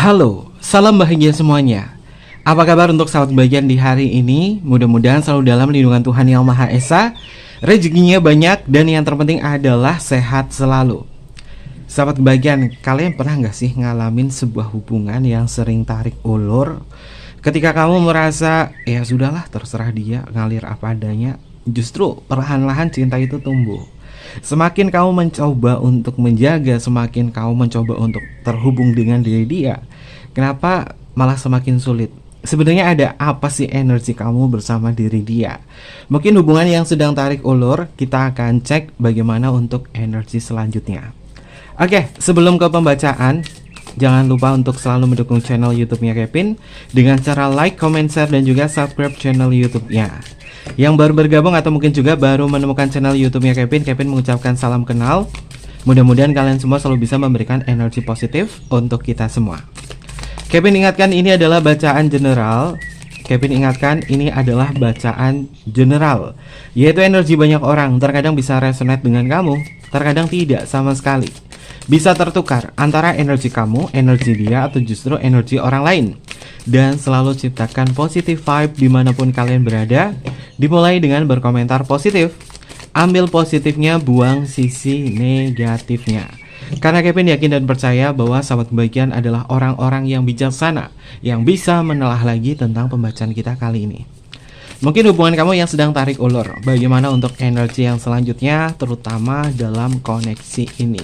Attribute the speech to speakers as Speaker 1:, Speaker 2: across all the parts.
Speaker 1: Halo, salam bahagia semuanya. Apa kabar untuk sahabat bagian di hari ini? Mudah-mudahan selalu dalam lindungan Tuhan Yang Maha Esa, rezekinya banyak, dan yang terpenting adalah sehat selalu. Sahabat bagian, kalian pernah nggak sih ngalamin sebuah hubungan yang sering tarik ulur? Ketika kamu merasa, ya sudahlah terserah dia, ngalir apa adanya, justru perlahan-lahan cinta itu tumbuh. Semakin kamu mencoba untuk menjaga, semakin kamu mencoba untuk terhubung dengan diri dia, kenapa malah semakin sulit? Sebenarnya ada apa sih energi kamu bersama diri dia? Mungkin hubungan yang sedang tarik ulur, kita akan cek bagaimana untuk energi selanjutnya. Oke, sebelum ke pembacaan, jangan lupa untuk selalu mendukung channel YouTube-nya Kevin dengan cara like, comment, share, dan juga subscribe channel YouTube-nya. Yang baru bergabung atau mungkin juga baru menemukan channel YouTube-nya Kevin mengucapkan salam kenal. Mudah-mudahan kalian semua selalu bisa memberikan energi positif untuk kita semua. Kevin ingatkan ini adalah bacaan general. Kevin ingatkan ini adalah bacaan general, yaitu energi banyak orang terkadang bisa resonate dengan kamu, terkadang tidak sama sekali. Bisa tertukar antara energi kamu, energi dia, atau justru energi orang lain. Dan selalu ciptakan positive vibe dimanapun kalian berada. Dimulai dengan berkomentar positif. Ambil positifnya, buang sisi negatifnya. Karena Kevin yakin dan percaya bahwa sahabat kebahagiaan adalah orang-orang yang bijaksana, yang bisa menelaah lagi tentang pembacaan kita kali ini. Mungkin hubungan kamu yang sedang tarik ulur, bagaimana untuk energi yang selanjutnya, terutama dalam koneksi ini.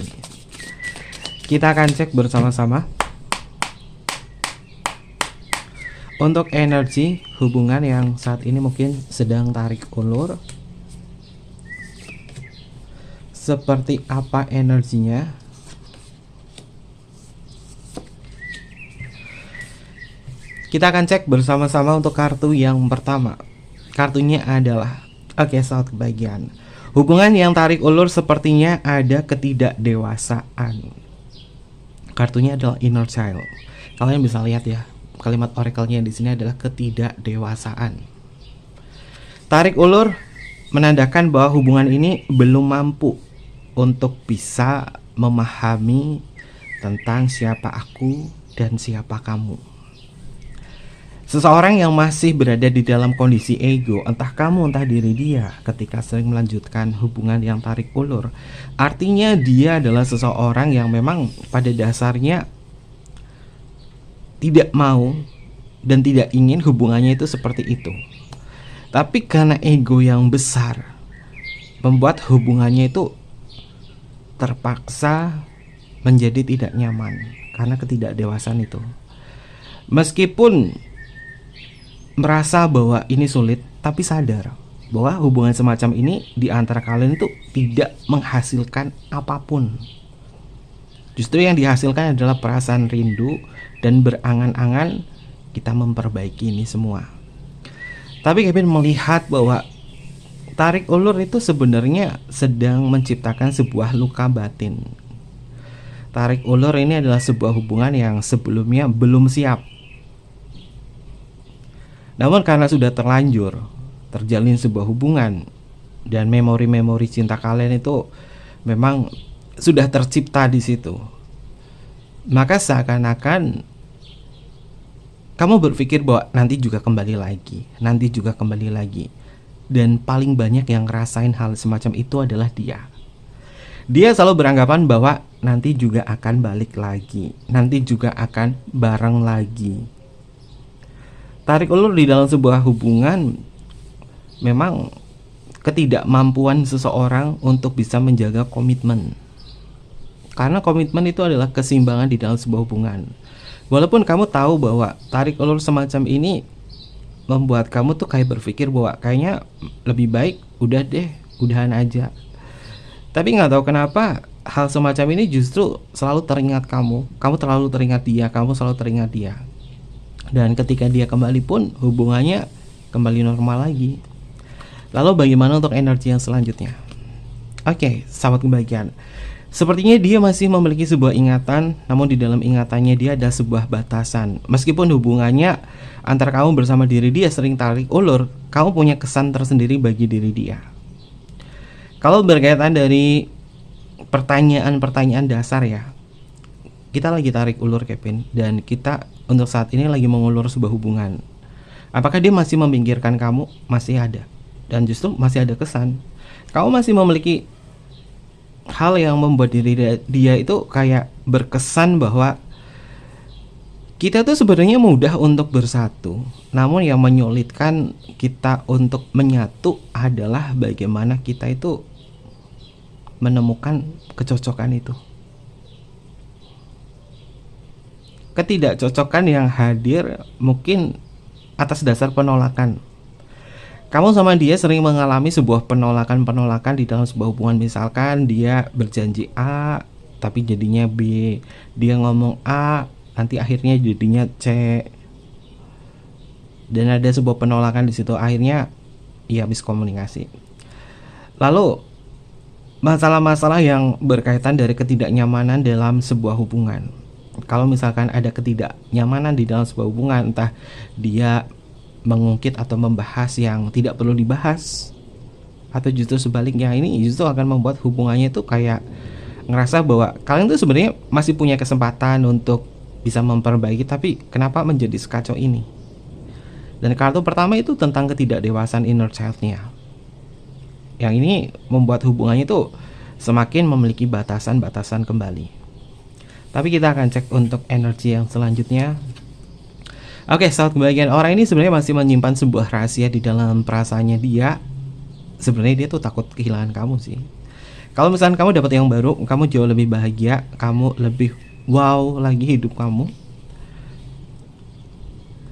Speaker 1: Kita akan cek bersama-sama untuk energi hubungan yang saat ini mungkin sedang tarik ulur. Seperti apa energinya? Kita akan cek bersama-sama untuk kartu yang pertama. Kartunya adalah, oke, sahabat kebahagiaan, hubungan yang tarik ulur sepertinya ada ketidakdewasaan. Kartunya adalah inner child. Kalian bisa lihat ya, kalimat oracle-nya di sini adalah ketidakdewasaan. Tarik ulur menandakan bahwa hubungan ini belum mampu untuk bisa memahami tentang siapa aku dan siapa kamu. Seseorang yang masih berada di dalam kondisi ego, entah kamu entah diri dia, ketika sering melanjutkan hubungan yang tarik ulur, artinya dia adalah seseorang yang memang pada dasarnya tidak mau dan tidak ingin hubungannya itu seperti itu. Tapi karena ego yang besar membuat hubungannya itu terpaksa menjadi tidak nyaman karena ketidakdewasaan itu. Meskipun merasa bahwa ini sulit, tapi sadar bahwa hubungan semacam ini di antara kalian itu tidak menghasilkan apapun. Justru yang dihasilkan adalah perasaan rindu dan berangan-angan kita memperbaiki ini semua. Tapi Kevin melihat bahwa tarik ulur itu sebenarnya sedang menciptakan sebuah luka batin. Tarik ulur ini adalah sebuah hubungan yang sebelumnya belum siap. Namun karena sudah terlanjur terjalin sebuah hubungan dan memori-memori cinta kalian itu memang sudah tercipta di situ, maka seakan-akan kamu berpikir bahwa nanti juga kembali lagi, dan paling banyak yang ngerasain hal semacam itu adalah dia. Dia selalu beranggapan bahwa nanti juga akan balik lagi, nanti juga akan bareng lagi. Tarik ulur di dalam sebuah hubungan memang ketidakmampuan seseorang untuk bisa menjaga komitmen. Karena komitmen itu adalah keseimbangan di dalam sebuah hubungan. Walaupun kamu tahu bahwa tarik ulur semacam ini membuat kamu tuh kayak berpikir bahwa kayaknya lebih baik udah deh, udahan aja. Tapi nggak tahu kenapa hal semacam ini justru selalu teringat kamu terlalu teringat dia, kamu selalu teringat dia. Dan ketika dia kembali pun hubungannya kembali normal lagi. Lalu bagaimana untuk energi yang selanjutnya? Oke, sahabat kebahagiaan, sepertinya dia masih memiliki sebuah ingatan, namun di dalam ingatannya dia ada sebuah batasan. Meskipun hubungannya antara kamu bersama diri dia sering tarik ulur, kamu punya kesan tersendiri bagi diri dia. Kalau berkaitan dari pertanyaan-pertanyaan dasar ya, kita lagi tarik ulur Kevin, dan kita untuk saat ini lagi mengulur sebuah hubungan. Apakah dia masih memikirkan kamu? Masih ada. Dan justru masih ada kesan kamu masih memiliki hal yang membuat diri dia itu kayak berkesan bahwa kita tuh sebenarnya mudah untuk bersatu. Namun yang menyulitkan kita untuk menyatu adalah bagaimana kita itu menemukan kecocokan itu. Ketidakcocokan yang hadir mungkin atas dasar penolakan. Kamu sama dia sering mengalami sebuah penolakan di dalam sebuah hubungan. Misalkan dia berjanji A tapi jadinya B, dia ngomong A nanti akhirnya jadinya C, dan ada sebuah penolakan di situ, akhirnya ya miskomunikasi. Lalu masalah-masalah yang berkaitan dari ketidaknyamanan dalam sebuah hubungan. Kalau misalkan ada ketidaknyamanan di dalam sebuah hubungan, entah dia mengungkit atau membahas yang tidak perlu dibahas, atau justru sebaliknya, ini justru akan membuat hubungannya itu kayak ngerasa bahwa kalian tuh sebenarnya masih punya kesempatan untuk bisa memperbaiki, tapi kenapa menjadi sekacau ini. Dan kartu pertama itu tentang ketidakdewasaan inner child-nya. Yang ini membuat hubungannya itu semakin memiliki batasan-batasan kembali. Tapi kita akan cek untuk energi yang selanjutnya. Oke, saat kebahagiaan, orang ini sebenarnya masih menyimpan sebuah rahasia di dalam perasaannya dia. Sebenarnya dia tuh takut kehilangan kamu sih. Kalau misalnya kamu dapat yang baru, kamu jauh lebih bahagia, kamu lebih wow lagi hidup kamu.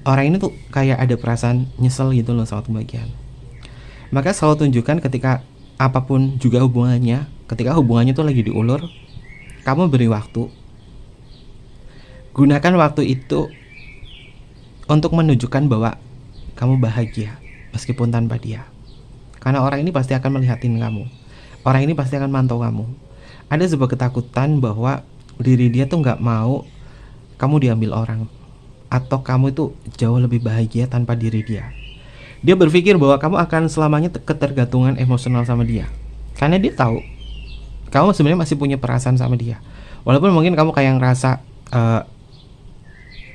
Speaker 1: Orang ini tuh kayak ada perasaan nyesel gitu loh saat kebahagiaan. Maka selalu tunjukkan ketika apapun juga hubungannya, ketika hubungannya tuh lagi diulur, kamu beri waktu. Gunakan waktu itu untuk menunjukkan bahwa kamu bahagia meskipun tanpa dia. Karena orang ini pasti akan melihatin kamu. Orang ini pasti akan mantau kamu. Ada sebuah ketakutan bahwa diri dia tuh gak mau kamu diambil orang, atau kamu itu jauh lebih bahagia tanpa diri dia. Dia berpikir bahwa kamu akan selamanya ketergantungan emosional sama dia. Karena dia tahu kamu sebenarnya masih punya perasaan sama dia. Walaupun mungkin kamu kayak ngerasa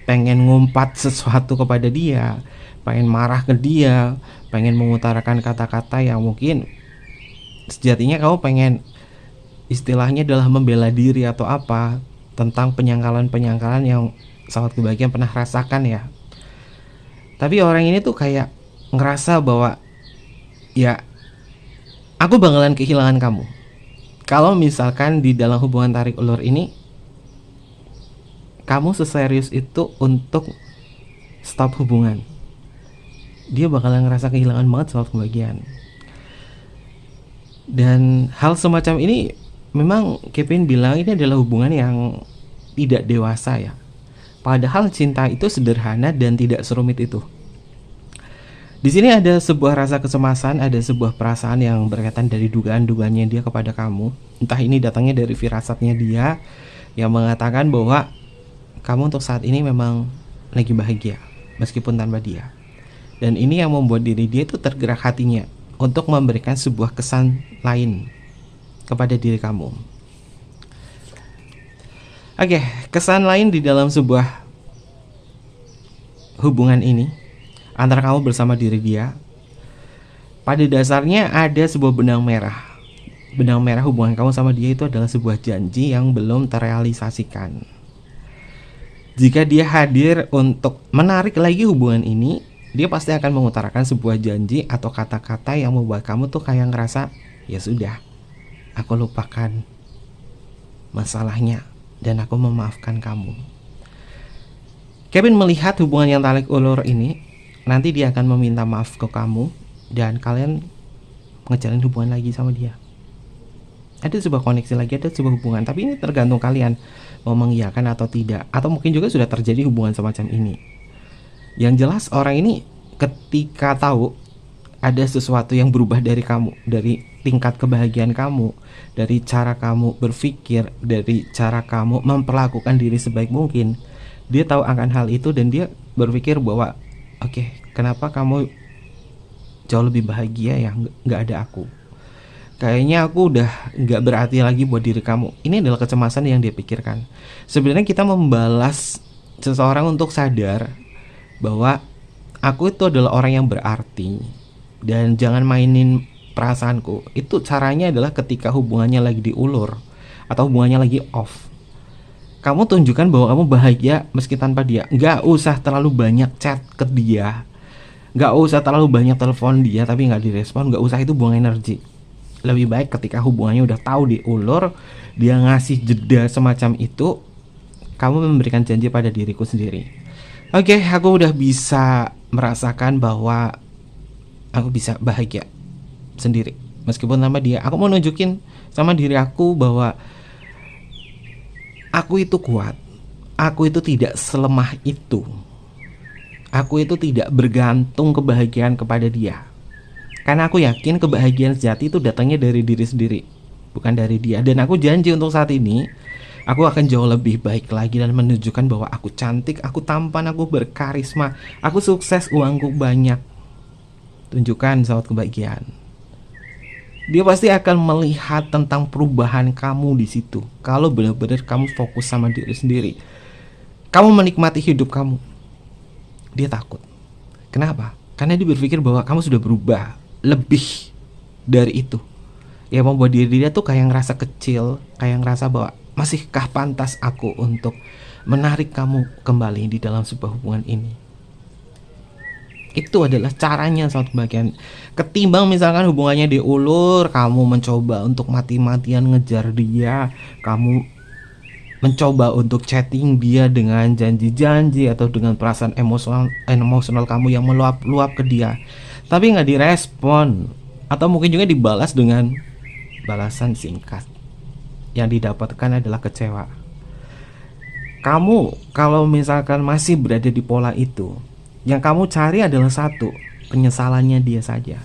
Speaker 1: pengen ngumpat sesuatu kepada dia, pengen marah ke dia, pengen mengutarakan kata-kata yang mungkin sejatinya kamu pengen istilahnya adalah membela diri atau apa, tentang penyangkalan-penyangkalan yang sahabat kebahagiaan pernah rasakan ya. Tapi orang ini tuh kayak ngerasa bahwa ya aku bakalan kehilangan kamu kalau misalkan di dalam hubungan tarik ulur ini kamu seserius itu untuk stop hubungan. Dia bakalan ngerasa kehilangan banget soal kebahagiaan. Dan hal semacam ini memang Kevin bilang ini adalah hubungan yang tidak dewasa ya. Padahal cinta itu sederhana dan tidak serumit itu. Di sini ada sebuah rasa kecemasan, ada sebuah perasaan yang berkaitan dari dugaan-dugaannya dia kepada kamu. Entah ini datangnya dari firasatnya dia yang mengatakan bahwa kamu untuk saat ini memang lagi bahagia meskipun tanpa dia. Dan ini yang membuat diri dia itu tergerak hatinya untuk memberikan sebuah kesan lain kepada diri kamu. Oke, kesan lain di dalam sebuah hubungan ini antara kamu bersama diri dia, pada dasarnya ada sebuah benang merah. Benang merah hubungan kamu sama dia itu adalah sebuah janji yang belum terrealisasikan. Jika dia hadir untuk menarik lagi hubungan ini, dia pasti akan mengutarakan sebuah janji atau kata-kata yang membuat kamu tuh kayak ngerasa, ya sudah, aku lupakan masalahnya dan aku memaafkan kamu. Kevin melihat hubungan yang tarik ulur ini, nanti dia akan meminta maaf ke kamu dan kalian ngejalin hubungan lagi sama dia. Ada sebuah koneksi lagi, ada sebuah hubungan, tapi ini tergantung kalian mau mengiyakan atau tidak, atau mungkin juga sudah terjadi hubungan semacam ini. Yang jelas orang ini ketika tahu ada sesuatu yang berubah dari kamu, dari tingkat kebahagiaan kamu, dari cara kamu berpikir, dari cara kamu memperlakukan diri sebaik mungkin, dia tahu akan hal itu dan dia berpikir bahwa oke, kenapa kamu jauh lebih bahagia ya nggak ada aku. kayaknya aku udah nggak berarti lagi buat diri kamu. Ini adalah kecemasan yang dia pikirkan. Sebenarnya kita membalas seseorang untuk sadar bahwa aku itu adalah orang yang berarti dan jangan mainin perasaanku. Itu caranya adalah ketika hubungannya lagi diulur atau hubungannya lagi off, kamu tunjukkan bahwa kamu bahagia meski tanpa dia. Nggak usah terlalu banyak chat ke dia, nggak usah terlalu banyak telepon dia tapi nggak direspon. Nggak usah, itu buang energi. Lebih baik ketika hubungannya udah tahu diulur, dia ngasih jeda semacam itu, kamu memberikan janji pada diriku sendiri. Oke, aku udah bisa merasakan bahwa aku bisa bahagia sendiri meskipun tanpa dia. Aku mau nunjukin sama diri aku bahwa aku itu kuat. Aku itu tidak selemah itu. Aku itu tidak bergantung kebahagiaan kepada dia. Karena aku yakin kebahagiaan sejati itu datangnya dari diri sendiri, bukan dari dia. Dan aku janji untuk saat ini, aku akan jauh lebih baik lagi dan menunjukkan bahwa aku cantik, aku tampan, aku berkarisma, aku sukses, uangku banyak. Tunjukkan sahabat kebahagiaan. Dia pasti akan melihat tentang perubahan kamu di situ. Kalau benar-benar kamu fokus sama diri sendiri, kamu menikmati hidup kamu. Dia takut. Kenapa? Karena dia berpikir bahwa kamu sudah berubah lebih dari itu. Ya, membuat diri dia tuh kayak ngerasa kecil, kayak ngerasa bahwa masihkah pantas aku untuk menarik kamu kembali di dalam sebuah hubungan ini. Itu adalah caranya saat bagian. Ketimbang misalkan hubungannya diulur, kamu mencoba untuk mati-matian ngejar dia, kamu mencoba untuk chatting dia dengan janji-janji atau dengan perasaan emosional kamu yang meluap-luap ke dia, tapi nggak direspon, atau mungkin juga dibalas dengan balasan singkat. Yang didapatkan adalah kecewa. Kamu kalau misalkan masih berada di pola itu, yang kamu cari adalah satu, penyesalannya dia saja.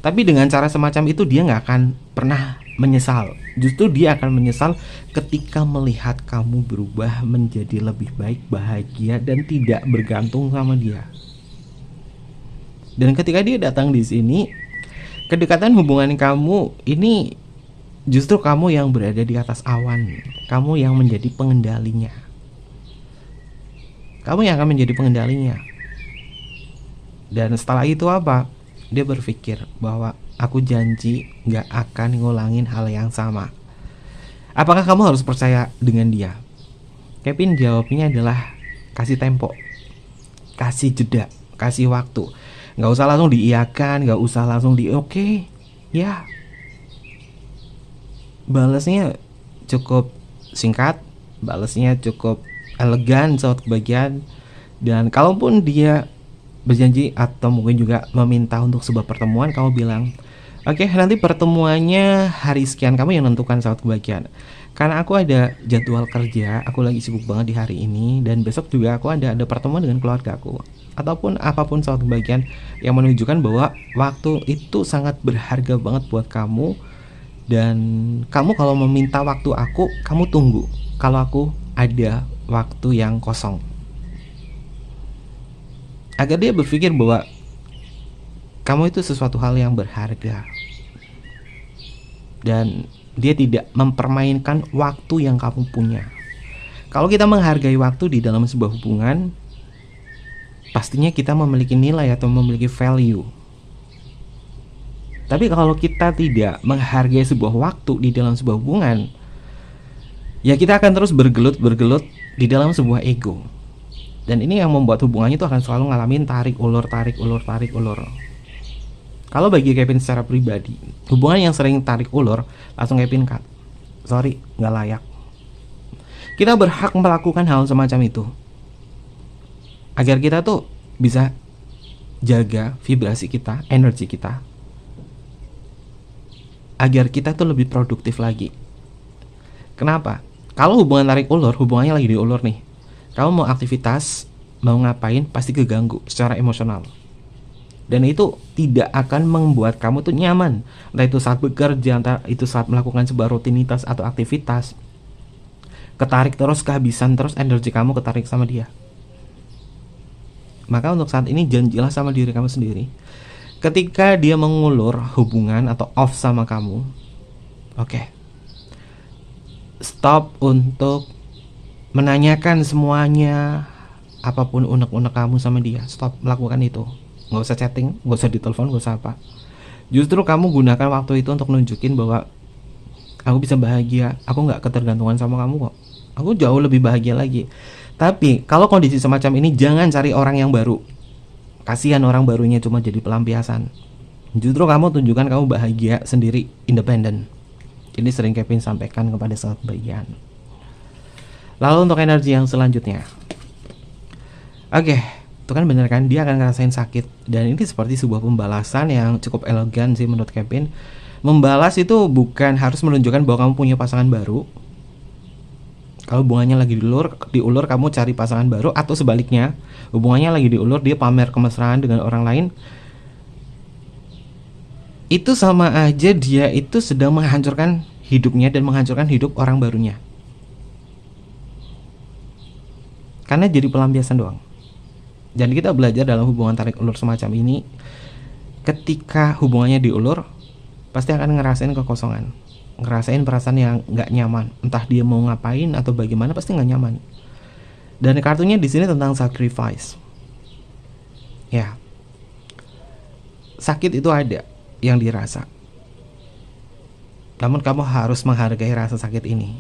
Speaker 1: Tapi dengan cara semacam itu dia nggak akan pernah menyesal. Justru dia akan menyesal ketika melihat kamu berubah menjadi lebih baik, bahagia, dan tidak bergantung sama dia. Dan ketika dia datang di sini, kedekatan hubungan kamu ini justru kamu yang berada di atas awan. Kamu yang menjadi pengendalinya. Kamu yang akan menjadi pengendalinya. Dan setelah itu apa? Dia berpikir bahwa aku janji gak akan ngulangin hal yang sama. Apakah kamu harus percaya dengan dia? Kevin jawabnya adalah kasih tempo, kasih jeda, kasih waktu. Gak usah langsung diiyakan, gak usah langsung di oke. Ya, balasnya cukup singkat, balasnya cukup elegan saat kebagian. Dan kalaupun dia berjanji atau mungkin juga meminta untuk sebuah pertemuan, kamu bilang oke, nanti pertemuannya hari sekian, kamu yang nentukan saat kebagian. Karena aku ada jadwal kerja, aku lagi sibuk banget di hari ini, dan besok juga aku ada pertemuan dengan keluarga aku, ataupun apapun saat kebagian yang menunjukkan bahwa waktu itu sangat berharga banget buat kamu. Dan kamu kalau meminta waktu aku, kamu tunggu kalau aku ada waktu yang kosong, agar dia berpikir bahwa kamu itu sesuatu hal yang berharga. Dan dia tidak mempermainkan waktu yang kamu punya. Kalau kita menghargai waktu di dalam sebuah hubungan, pastinya kita memiliki nilai atau memiliki value. Tapi kalau kita tidak menghargai sebuah waktu di dalam sebuah hubungan, ya kita akan terus bergelut di dalam sebuah ego. Dan ini yang membuat hubungannya itu akan selalu ngalamin tarik ulur. Kalau bagi Kevin secara pribadi, hubungan yang sering tarik ulur, langsung Kevin cut. Sorry, gak layak. Kita berhak melakukan hal semacam itu agar kita tuh bisa jaga vibrasi kita, energi kita, agar kita tuh lebih produktif lagi. Kenapa? Kalau hubungan tarik ulur, hubungannya lagi diulur nih, kamu mau aktivitas, mau ngapain, pasti keganggu secara emosional. Dan itu tidak akan membuat kamu tuh nyaman. Entah itu saat bekerja, entah itu saat melakukan sebuah rutinitas atau aktivitas. Ketarik terus, kehabisan terus energi kamu ketarik sama dia. Maka untuk saat ini janjilah sama diri kamu sendiri. Ketika dia mengulur hubungan atau off sama kamu, Oke, stop untuk menanyakan semuanya, apapun unek-unek kamu sama dia. Stop melakukan itu. Nggak usah chatting, nggak usah ditelepon, nggak usah apa. Justru kamu gunakan waktu itu untuk nunjukin bahwa aku bisa bahagia, aku nggak ketergantungan sama kamu kok. Aku jauh lebih bahagia lagi. Tapi kalau kondisi semacam ini, jangan cari orang yang baru. Kasihan orang barunya cuma jadi pelampiasan. Justru kamu tunjukkan kamu bahagia sendiri, independen. Ini sering Kevin sampaikan kepada sahabat bagian. Lalu untuk energi yang selanjutnya. Oke, itu kan bener kan, dia akan ngerasain sakit. Dan ini seperti sebuah pembalasan yang cukup elegan sih menurut Kevin. Membalas itu bukan harus menunjukkan bahwa kamu punya pasangan baru. Kalau hubungannya lagi diulur, kamu cari pasangan baru. Atau sebaliknya, hubungannya lagi diulur, dia pamer kemesraan dengan orang lain. Itu sama aja dia itu sedang menghancurkan hidupnya dan menghancurkan hidup orang barunya. Karena jadi pelampiasan doang. Dan kita belajar dalam hubungan tarik ulur semacam ini, ketika hubungannya diulur, pasti akan ngerasain kekosongan, ngerasain perasaan yang gak nyaman. Entah dia mau ngapain atau bagaimana, pasti gak nyaman. Dan kartunya di sini tentang sacrifice. Ya, sakit itu ada yang dirasa. Namun kamu harus menghargai rasa sakit ini.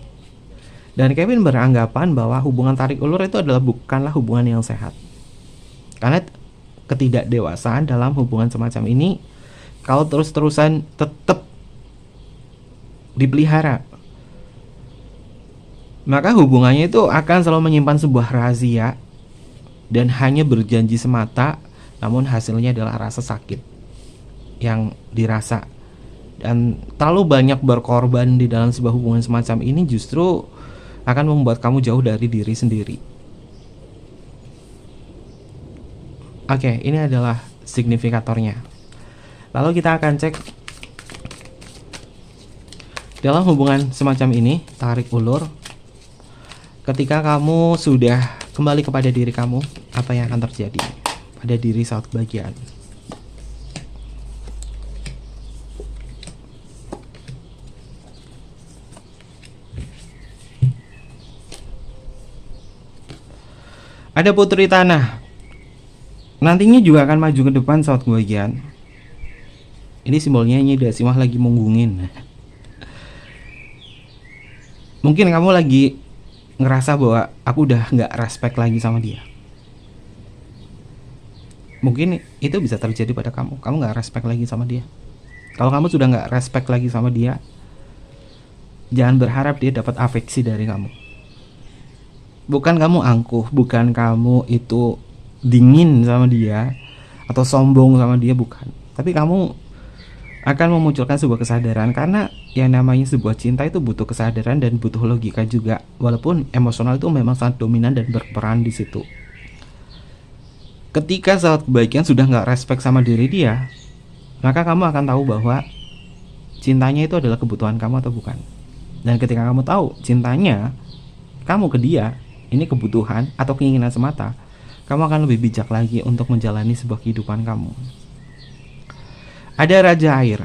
Speaker 1: Dan Kevin beranggapan bahwa hubungan tarik ulur itu bukanlah hubungan yang sehat. Karena ketidakdewasaan dalam hubungan semacam ini, kalau terus-terusan tetap dipelihara, maka hubungannya itu akan selalu menyimpan sebuah rahasia dan hanya berjanji semata, namun hasilnya adalah rasa sakit yang dirasa. Dan terlalu banyak berkorban di dalam sebuah hubungan semacam ini justru akan membuat kamu jauh dari diri sendiri. Oke, ini adalah signifikatornya. Lalu kita akan cek dalam hubungan semacam ini, tarik ulur. Ketika kamu sudah kembali kepada diri kamu, apa yang akan terjadi pada diri saat kebahagiaan? Ada putri tanah. Nantinya juga akan maju ke depan saat kebahagiaan. Ini simbolnya Nyida Simah lagi munggungin. Mungkin kamu lagi ngerasa bahwa aku udah gak respect lagi sama dia. Mungkin itu bisa terjadi pada kamu. Kamu gak respect lagi sama dia. Kalau kamu sudah gak respect lagi sama dia, jangan berharap dia dapat afeksi dari kamu. Bukan kamu angkuh, bukan kamu itu dingin sama dia atau sombong sama dia, bukan. Tapi kamu akan memunculkan sebuah kesadaran, karena yang namanya sebuah cinta itu butuh kesadaran dan butuh logika juga. Walaupun emosional itu memang sangat dominan dan berperan di situ. Ketika saat kebahagiaan sudah nggak respect sama diri dia, maka kamu akan tahu bahwa cintanya itu adalah kebutuhan kamu atau bukan. Dan ketika kamu tahu cintanya kamu ke dia ini kebutuhan atau keinginan semata, kamu akan lebih bijak lagi untuk menjalani sebuah kehidupan kamu. Ada Raja Air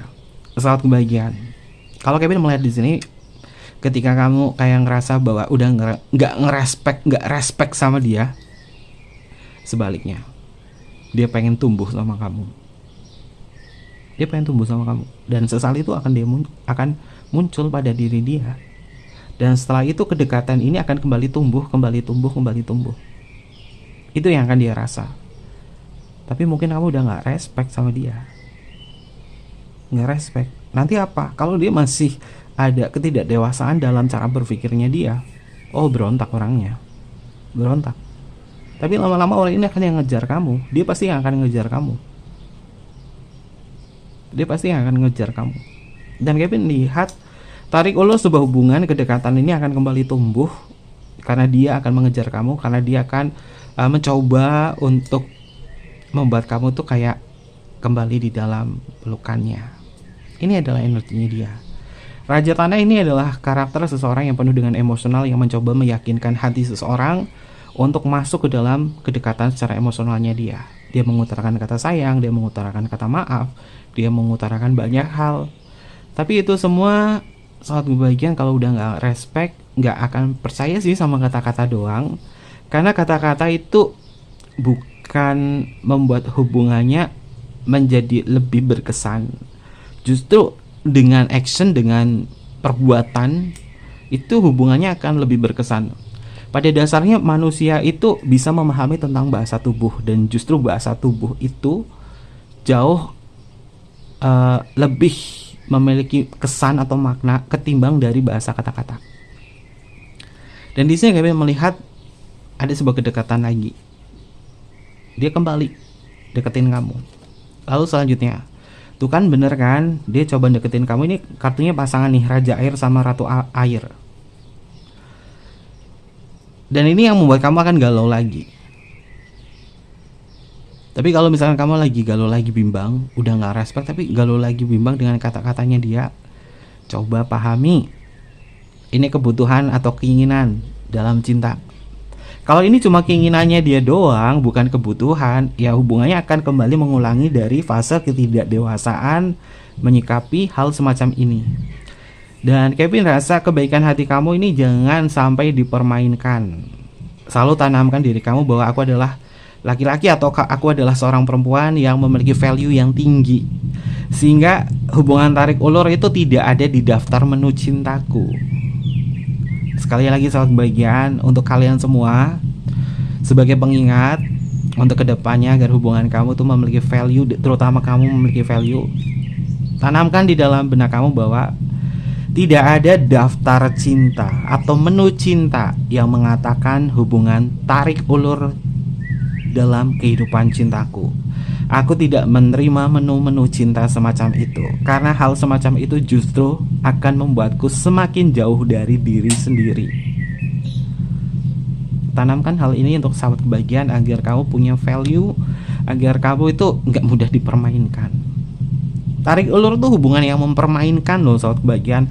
Speaker 1: saat kebahagiaan. Kalau Kevin melihat di sini, ketika kamu kayak ngerasa bahwa udah nggak respect sama dia, sebaliknya dia pengen tumbuh sama kamu. Dia pengen tumbuh sama kamu, dan sesal itu akan muncul pada diri dia. Dan setelah itu kedekatan ini akan kembali tumbuh. Itu yang akan dia rasa. Tapi mungkin kamu udah gak respect sama dia. Gak respect. Nanti apa? Kalau dia masih ada ketidakdewasaan dalam cara berpikirnya dia, oh berontak orangnya. Berontak. Tapi lama-lama orang ini akan yang ngejar kamu. Dia pasti yang akan ngejar kamu. Dan Kevin lihat tarik ulur sebuah hubungan, kedekatan ini akan kembali tumbuh karena dia akan mengejar kamu, karena dia akan mencoba untuk membuat kamu tuh kayak kembali di dalam pelukannya. Ini adalah energinya dia. Raja Tanah ini adalah karakter seseorang yang penuh dengan emosional, yang mencoba meyakinkan hati seseorang untuk masuk ke dalam kedekatan secara emosionalnya dia. Dia mengutarakan kata sayang, dia mengutarakan kata maaf, dia mengutarakan banyak hal. Tapi itu semua saat kebahagiaan kalau udah nggak respect, nggak akan percaya sih sama kata-kata doang. Karena kata-kata itu bukan membuat hubungannya menjadi lebih berkesan. Justru dengan action, dengan perbuatan, itu hubungannya akan lebih berkesan. Pada dasarnya manusia itu bisa memahami tentang bahasa tubuh, dan justru bahasa tubuh itu jauh lebih memiliki kesan atau makna ketimbang dari bahasa kata-kata. Dan di sini kami melihat ada sebuah kedekatan lagi. Dia kembali deketin kamu. Lalu selanjutnya, tuh kan bener kan, dia coba deketin kamu. Ini kartunya pasangan nih, Raja Air sama Ratu Air. Dan ini yang membuat kamu akan galau lagi. Tapi kalau misalkan kamu lagi galau, lagi bimbang, udah gak respect tapi galau lagi bimbang dengan kata-katanya dia, coba pahami, ini kebutuhan atau keinginan dalam cinta. Kalau ini cuma keinginannya dia doang, bukan kebutuhan, ya hubungannya akan kembali mengulangi dari fase ketidakdewasaan menyikapi hal semacam ini. Dan Kevin rasa kebaikan hati kamu ini jangan sampai dipermainkan. Selalu tanamkan diri kamu bahwa aku adalah laki-laki atau aku adalah seorang perempuan yang memiliki value yang tinggi, sehingga hubungan tarik ulur itu tidak ada di daftar menu cintaku. Sekali lagi sahabat kebahagiaan, untuk kalian semua, sebagai pengingat untuk kedepannya agar hubungan kamu tuh memiliki value, terutama kamu memiliki value, tanamkan di dalam benak kamu bahwa tidak ada daftar cinta atau menu cinta yang mengatakan hubungan tarik ulur dalam kehidupan cintaku. Aku tidak menerima menu-menu cinta semacam itu, karena hal semacam itu justru akan membuatku semakin jauh dari diri sendiri. Tanamkan hal ini untuk sahabat kebahagiaan agar kamu punya value, agar kamu itu nggak mudah dipermainkan. Tarik ulur itu hubungan yang mempermainkan loh sahabat kebahagiaan.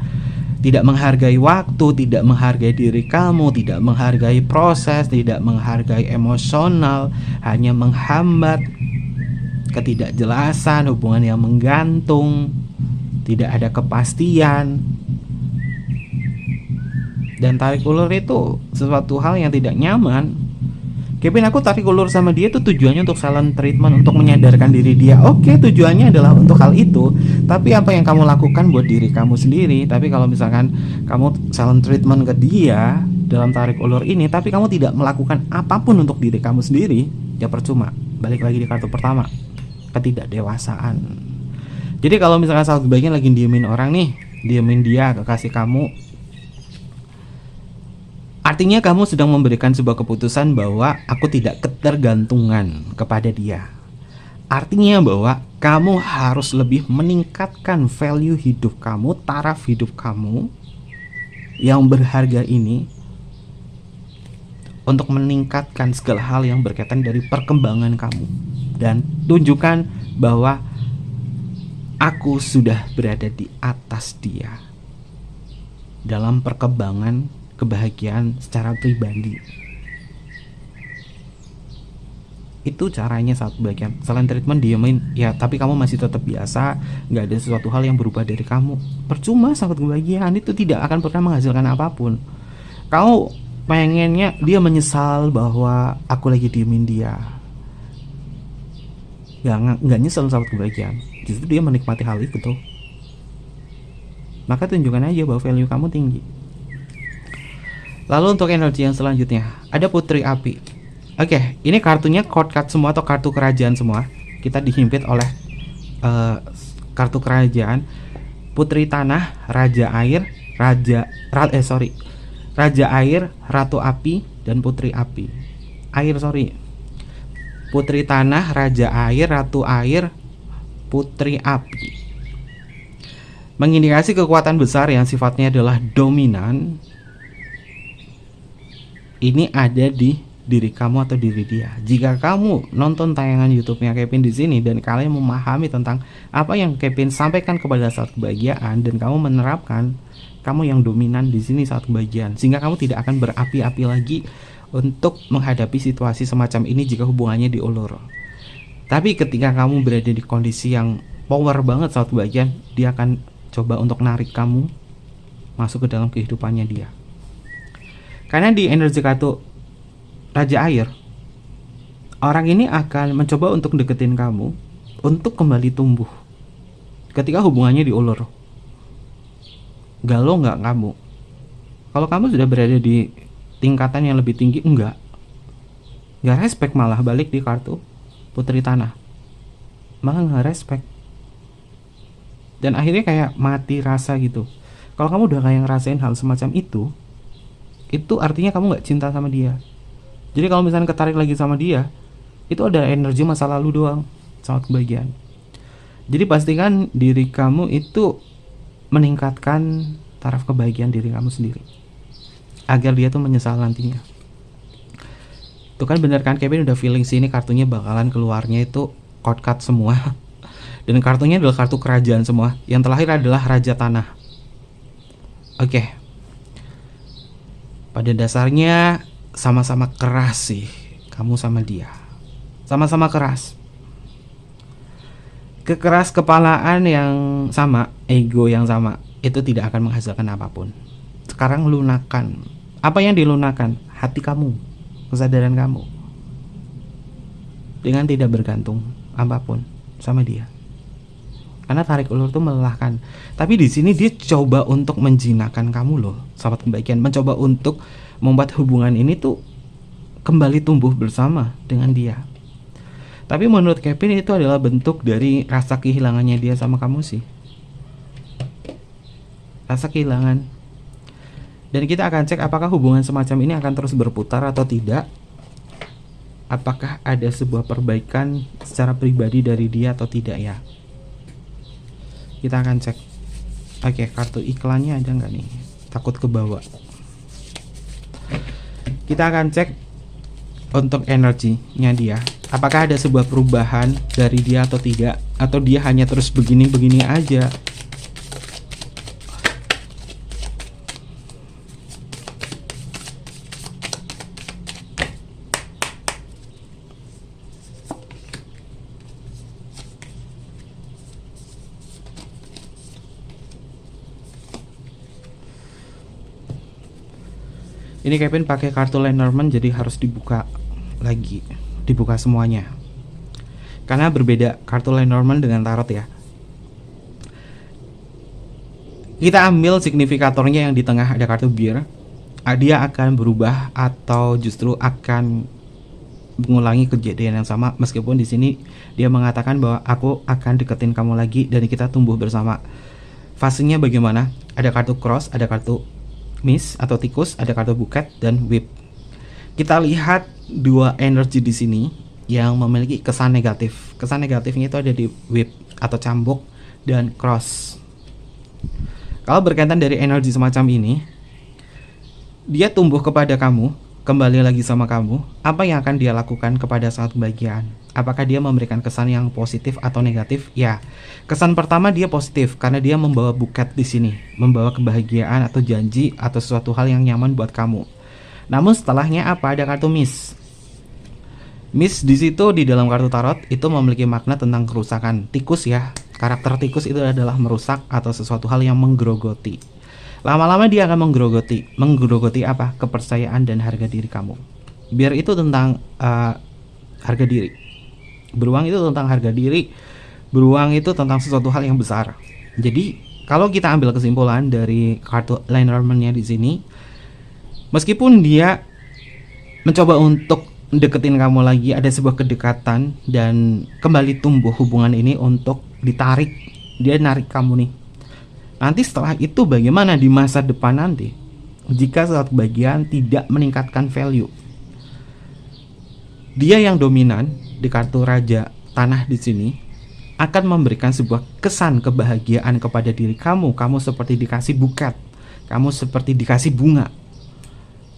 Speaker 1: Tidak menghargai waktu, tidak menghargai diri kamu, tidak menghargai proses, tidak menghargai emosional, hanya menghambat, ketidakjelasan, hubungan yang menggantung, tidak ada kepastian. Dan tarik ulur itu sesuatu hal yang tidak nyaman. Kevin, aku tarik ulur sama dia itu tujuannya untuk silent treatment, untuk menyadarkan diri dia. Oke, tujuannya adalah untuk hal itu. Tapi apa yang kamu lakukan buat diri kamu sendiri. Tapi kalau misalkan kamu silent treatment ke dia dalam tarik ulur ini, tapi kamu tidak melakukan apapun untuk diri kamu sendiri, ya percuma. Balik lagi di kartu pertama, ketidakdewasaan. Jadi kalau misalkan sahabat kebahagiaan lagi diemin orang nih, diemin dia, kekasih kamu, artinya kamu sedang memberikan sebuah keputusan bahwa aku tidak ketergantungan kepada dia. Artinya bahwa kamu harus lebih meningkatkan value hidup kamu, taraf hidup kamu yang berharga ini, untuk meningkatkan segala hal yang berkaitan dari perkembangan kamu. Dan tunjukkan bahwa aku sudah berada di atas dia dalam perkembangan kebahagiaan secara pribadi. Itu caranya saat kebahagiaan. Selain treatment, diemin, ya tapi kamu masih tetap biasa, nggak ada sesuatu hal yang berubah dari kamu, percuma. Saat kebahagiaan itu tidak akan pernah menghasilkan apapun. Kamu pengennya dia menyesal bahwa aku lagi diemin dia, nggak nyesel saat kebahagiaan, justru dia menikmati hal itu tuh. Maka tunjukkan aja bahwa value kamu tinggi. Lalu untuk energi yang selanjutnya ada Putri Api. Oke, ini kartunya court card semua atau kartu kerajaan semua. Kita dihimpit oleh kartu kerajaan. Putri Tanah, Raja Air, Raja Air, Ratu Api, dan Putri Api. Putri Tanah, Raja Air, Ratu Air, Putri Api. Mengindikasi kekuatan besar yang sifatnya adalah dominan. Ini ada di diri kamu atau diri dia. Jika kamu nonton tayangan YouTube-nya Kevin di sini dan kalian memahami tentang apa yang Kevin sampaikan kepada saat kebahagiaan dan kamu menerapkan, kamu yang dominan di sini saat kebahagiaan, sehingga kamu tidak akan berapi-api lagi untuk menghadapi situasi semacam ini jika hubungannya diulur. Tapi ketika kamu berada di kondisi yang power banget saat kebahagiaan, dia akan coba untuk narik kamu masuk ke dalam kehidupannya dia. Karena di energi kartu Raja Air, orang ini akan mencoba untuk deketin kamu untuk kembali tumbuh ketika hubungannya diulur. Galau nggak kamu? Kalau kamu sudah berada di tingkatan yang lebih tinggi, nggak respect, malah balik di kartu Putri Tanah, malah nggak respect, dan akhirnya kayak mati rasa gitu. Kalau kamu udah kayak ngerasain hal semacam itu artinya kamu nggak cinta sama dia. Jadi kalau misalnya ketarik lagi sama dia, itu ada energi masa lalu doang, sangat kebahagiaan. Jadi pastikan diri kamu itu meningkatkan taraf kebahagiaan diri kamu sendiri, agar dia tuh menyesal nantinya. Tuh kan bener kan, Kevin udah feeling sih ini kartunya bakalan keluarnya itu chord card semua. Dan kartunya adalah kartu kerajaan semua. Yang terakhir adalah Raja Tanah. Oke. Pada dasarnya sama-sama keras sih kamu sama dia. Sama-sama keras. Kekeras kepalaan yang sama, ego yang sama, itu tidak akan menghasilkan apapun. Sekarang lunakan. Apa yang dilunakan? Hati kamu, kesadaran kamu, dengan tidak bergantung apapun sama dia. Karena tarik ulur itu melelahkan. Tapi di sini dia coba untuk menjinakkan kamu loh, sahabat kebahagiaan. Mencoba untuk membuat hubungan ini tuh kembali tumbuh bersama dengan dia. Tapi menurut Kevin itu adalah bentuk dari rasa kehilangannya dia sama kamu sih. Rasa kehilangan. Dan kita akan cek apakah hubungan semacam ini akan terus berputar atau tidak. Apakah ada sebuah perbaikan secara pribadi dari dia atau tidak ya. Kita akan cek. Oke, kartu iklannya ada nggak nih? Takut kebawa. Kita akan cek untuk energinya dia. Apakah ada sebuah perubahan dari dia atau tidak, atau dia hanya terus begini-begini aja. Ini Kevin pakai kartu Lenormand, jadi harus dibuka lagi, dibuka semuanya. Karena berbeda kartu Lenormand dengan tarot ya. Kita ambil signifikatornya yang di tengah ada kartu Bear. Dia akan berubah atau justru akan mengulangi kejadian yang sama, meskipun di sini dia mengatakan bahwa aku akan deketin kamu lagi dan kita tumbuh bersama. Fasenya bagaimana? Ada kartu Cross, ada kartu Miss atau tikus, ada kartu buket dan whip. Kita lihat dua energi di sini yang memiliki kesan negatif. Kesan negatifnya itu ada di whip atau cambuk dan cross. Kalau berkaitan dari energi semacam ini, dia tumbuh kepada kamu, kembali lagi sama kamu. Apa yang akan dia lakukan kepada saat kebahagiaan? Apakah dia memberikan kesan yang positif atau negatif? Ya, kesan pertama dia positif karena dia membawa buket di sini, membawa kebahagiaan atau janji atau sesuatu hal yang nyaman buat kamu. Namun setelahnya apa? Ada kartu Miss. Miss di situ di dalam kartu tarot itu memiliki makna tentang kerusakan. Tikus ya, karakter tikus itu adalah merusak atau sesuatu hal yang menggerogoti. Lama-lama dia akan menggerogoti apa? Kepercayaan dan harga diri kamu. Biar itu tentang harga diri. Beruang itu tentang harga diri. Beruang itu tentang sesuatu hal yang besar. Jadi kalau kita ambil kesimpulan dari kartu Lenormand-nya di sini, meskipun dia mencoba untuk deketin kamu lagi, ada sebuah kedekatan dan kembali tumbuh hubungan ini untuk ditarik, dia narik kamu nih. Nanti setelah itu bagaimana di masa depan nanti? Jika saat bagian tidak meningkatkan value, dia yang dominan di kartu Raja Tanah di sini akan memberikan sebuah kesan kebahagiaan kepada diri kamu. Kamu seperti dikasih buket, kamu seperti dikasih bunga.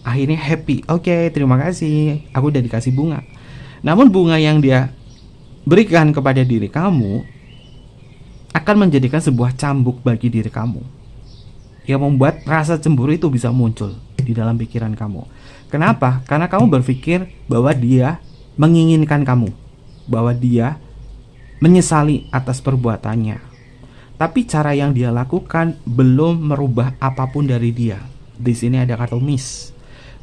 Speaker 1: Akhirnya happy. Oke, terima kasih, aku udah dikasih bunga. Namun bunga yang dia berikan kepada diri kamu akan menjadikan sebuah cambuk bagi diri kamu, yang membuat rasa cemburu itu bisa muncul di dalam pikiran kamu. Kenapa? Karena kamu berpikir bahwa dia menginginkan kamu, bahwa dia menyesali atas perbuatannya. Tapi cara yang dia lakukan belum merubah apapun dari dia. Di sini ada kartu Miss,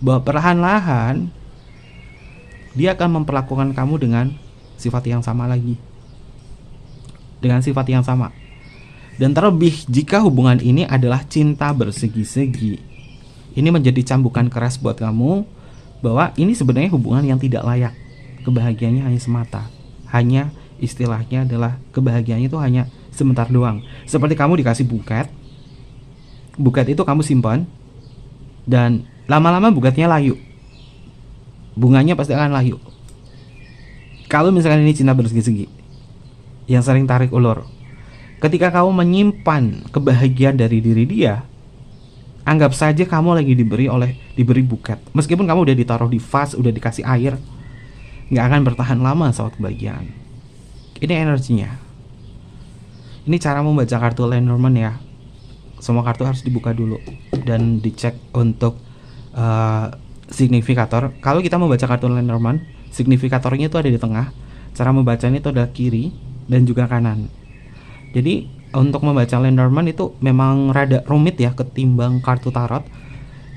Speaker 1: bahwa perlahan-lahan dia akan memperlakukan kamu dengan sifat yang sama lagi, dengan sifat yang sama. Dan terlebih jika hubungan ini adalah cinta bersegi-segi, ini menjadi cambukan keras buat kamu bahwa ini sebenarnya hubungan yang tidak layak. Kebahagiaannya hanya semata, hanya istilahnya adalah kebahagiaannya itu hanya sebentar doang. Seperti kamu dikasih buket, buket itu kamu simpan, dan lama-lama buketnya layu, bunganya pasti akan layu. Kalau misalkan ini cinta bersegi-segi yang sering tarik ulur, ketika kamu menyimpan kebahagiaan dari diri dia, anggap saja kamu lagi diberi buket. Meskipun kamu udah ditaruh di vas, udah dikasih air, nggak akan bertahan lama soal kebahagiaan. Ini energinya. Ini cara membaca kartu Lenormand ya. Semua kartu harus dibuka dulu dan dicek untuk signifikator. Kalau kita membaca kartu Lenormand, signifikatornya itu ada di tengah. Cara membacanya itu adalah kiri dan juga kanan. Jadi untuk membaca Lenormand itu memang rada rumit ya ketimbang kartu tarot.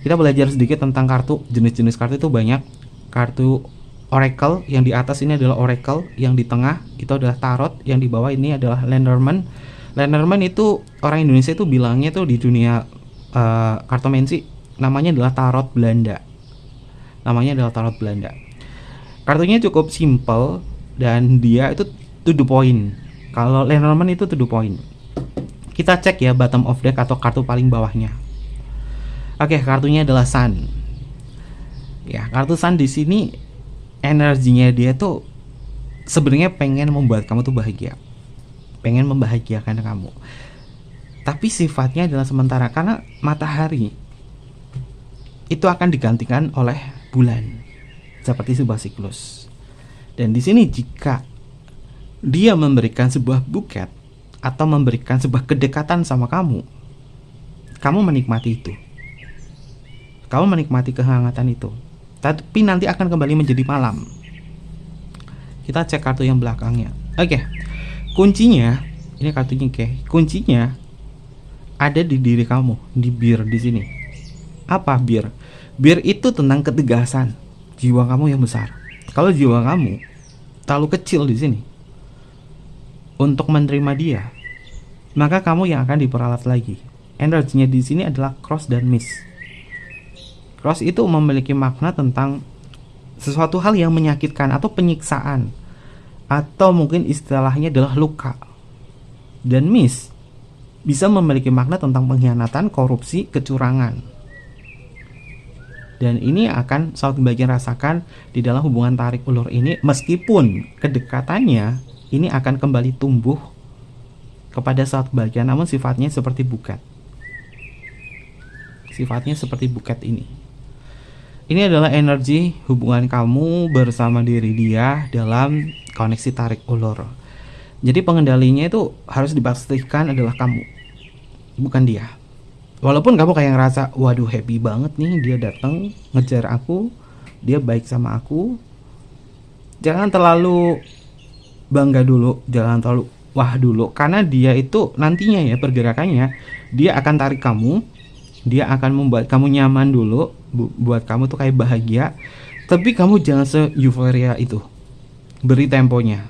Speaker 1: Kita belajar sedikit tentang kartu, jenis-jenis kartu itu banyak. Kartu Oracle yang di atas ini adalah Oracle, yang di tengah itu adalah Tarot, yang di bawah ini adalah Lenormand. Lenormand itu orang Indonesia itu bilangnya tuh di dunia kartomansi namanya adalah Tarot Belanda. Namanya adalah Tarot Belanda. Kartunya cukup simple dan dia itu to the point. Kalau Lenormand itu to the point. Kita cek ya bottom of deck atau kartu paling bawahnya. Oke, kartunya adalah Sun. Ya, kartu Sun di sini energinya dia tuh sebenarnya pengen membuat kamu tuh bahagia, pengen membahagiakan kamu. Tapi sifatnya adalah sementara karena matahari itu akan digantikan oleh bulan seperti sebuah siklus. Dan di sini jika dia memberikan sebuah buket atau memberikan sebuah kedekatan sama kamu, kamu menikmati itu. Kamu menikmati kehangatan itu. Tapi nanti akan kembali menjadi malam. Kita cek kartu yang belakangnya. Oke. Kuncinya, ini kartunya kuncinya ada di diri kamu, di bir di sini. Apa bir? Bir itu tentang ketegasan jiwa kamu yang besar. Kalau jiwa kamu terlalu kecil di sini untuk menerima dia, maka kamu yang akan diperalat lagi. Energinya di sini adalah cross dan miss. Cross itu memiliki makna tentang sesuatu hal yang menyakitkan atau penyiksaan, atau mungkin istilahnya adalah luka. Dan miss bisa memiliki makna tentang pengkhianatan, korupsi, kecurangan. Dan ini akan sahabat bagian rasakan di dalam hubungan tarik ulur ini, meskipun kedekatannya ini akan kembali tumbuh kepada sahabat bagian, namun sifatnya seperti buket. Sifatnya seperti buket ini. Ini adalah energi hubungan kamu bersama diri dia dalam koneksi tarik ulur. Jadi pengendalinya itu harus dipastikan adalah kamu, bukan dia. Walaupun kamu kayak ngerasa, waduh happy banget nih dia datang ngejar aku, dia baik sama aku. Jangan terlalu bangga dulu, jangan terlalu wah dulu, karena dia itu nantinya ya pergerakannya, dia akan tarik kamu, dia akan membuat kamu nyaman dulu, buat kamu tuh kayak bahagia. Tapi kamu jangan se-euforia itu. Beri temponya,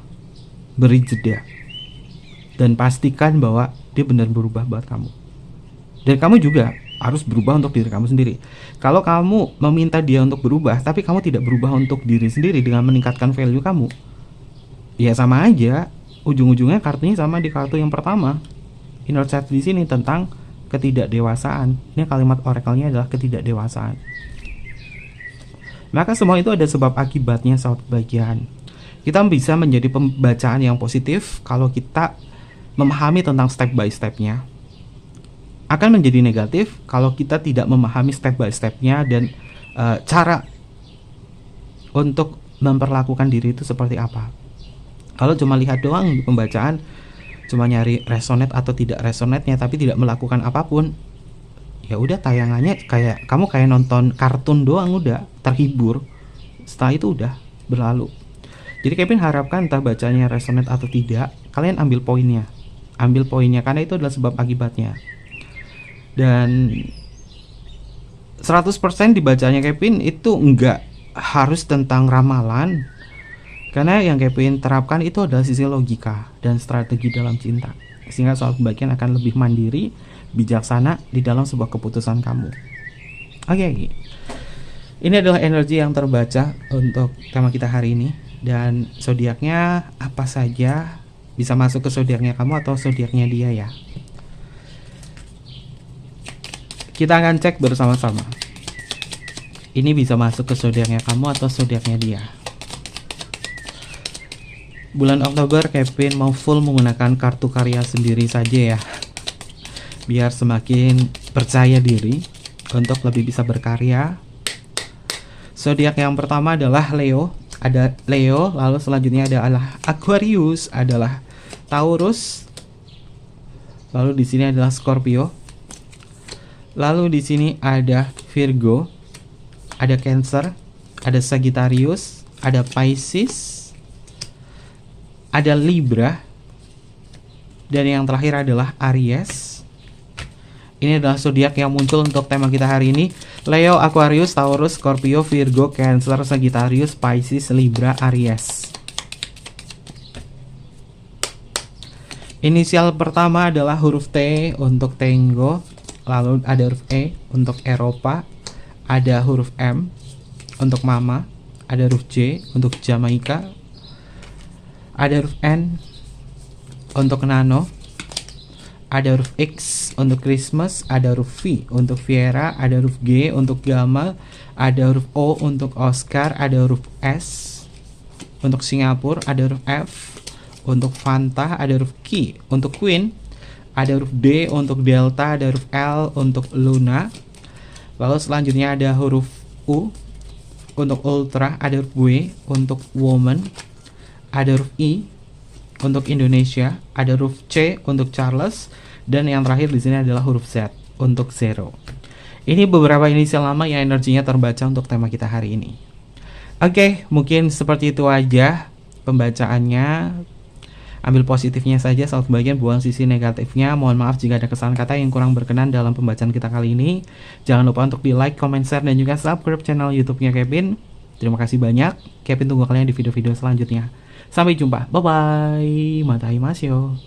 Speaker 1: beri jeda, dan pastikan bahwa dia benar berubah buat kamu. Dan kamu juga harus berubah untuk diri kamu sendiri. Kalau kamu meminta dia untuk berubah, tapi kamu tidak berubah untuk diri sendiri dengan meningkatkan value kamu, ya sama aja. Ujung-ujungnya kartunya sama di kartu yang pertama. Inner child di sini tentang ketidakdewasaan. Ini kalimat oracle-nya adalah ketidakdewasaan. Maka semua itu ada sebab akibatnya sahabat bagian. Kita bisa menjadi pembacaan yang positif kalau kita memahami tentang step by stepnya. Akan menjadi negatif kalau kita tidak memahami step by stepnya dan cara untuk memperlakukan diri itu seperti apa. Kalau cuma lihat doang di pembacaan, cuma nyari resonate atau tidak resonate-nya, tapi tidak melakukan apapun, ya udah tayangannya kayak kamu kayak nonton kartun doang, udah terhibur, setelah itu udah berlalu. Jadi Kevin harapkan entah bacanya resonate atau tidak, kalian ambil poinnya, ambil poinnya, karena itu adalah sebab akibatnya. Dan 100% dibacanya Kevin itu enggak harus tentang ramalan, karena yang Kevin terapkan itu adalah sisi logika dan strategi dalam cinta, sehingga soal kebahagiaan akan lebih mandiri, bijaksana di dalam sebuah keputusan kamu. Oke, ini adalah energi yang terbaca untuk tema kita hari ini. Dan zodiaknya apa saja bisa masuk ke zodiaknya kamu atau zodiaknya dia ya. Kita akan cek bersama-sama. Ini bisa masuk ke zodiaknya kamu atau zodiaknya dia. Bulan Oktober Kevin mau full menggunakan kartu karya sendiri saja ya, biar semakin percaya diri untuk lebih bisa berkarya. Zodiak yang pertama adalah Leo. Ada Leo, lalu selanjutnya adalah Aquarius, adalah Taurus. Lalu di sini adalah Scorpio. Lalu di sini ada Virgo, ada Cancer, ada Sagittarius, ada Pisces, ada Libra, dan yang terakhir adalah Aries. Ini adalah zodiak yang muncul untuk tema kita hari ini. Leo, Aquarius, Taurus, Scorpio, Virgo, Cancer, Sagittarius, Pisces, Libra, Aries. Inisial pertama adalah huruf T untuk Tango. Lalu ada huruf E untuk Eropa, ada huruf M untuk Mama, ada huruf J untuk Jamaika, ada huruf N untuk Nano, ada huruf X untuk Christmas, ada huruf V untuk Viera, ada huruf G untuk Gamal, ada huruf O untuk Oscar, ada huruf S untuk Singapura, ada huruf F untuk Fanta, ada huruf Q untuk Queen, ada huruf D untuk Delta, ada huruf L untuk Luna. Lalu selanjutnya ada huruf U untuk Ultra, ada huruf W untuk Woman, ada huruf I untuk Indonesia, ada huruf C untuk Charles, dan yang terakhir di sini adalah huruf Z untuk Zero. Ini beberapa inisial nama yang energinya terbaca untuk tema kita hari ini. Oke, mungkin seperti itu aja pembacaannya. Ambil positifnya saja, saat bagian buang sisi negatifnya. Mohon maaf jika ada kesalahan kata yang kurang berkenan dalam pembacaan kita kali ini. Jangan lupa untuk di like, comment, share, dan juga subscribe channel YouTube-nya Kevin. Terima kasih banyak. Kevin tunggu kalian di video-video selanjutnya. Sampai jumpa. Bye-bye. Matai Masyo.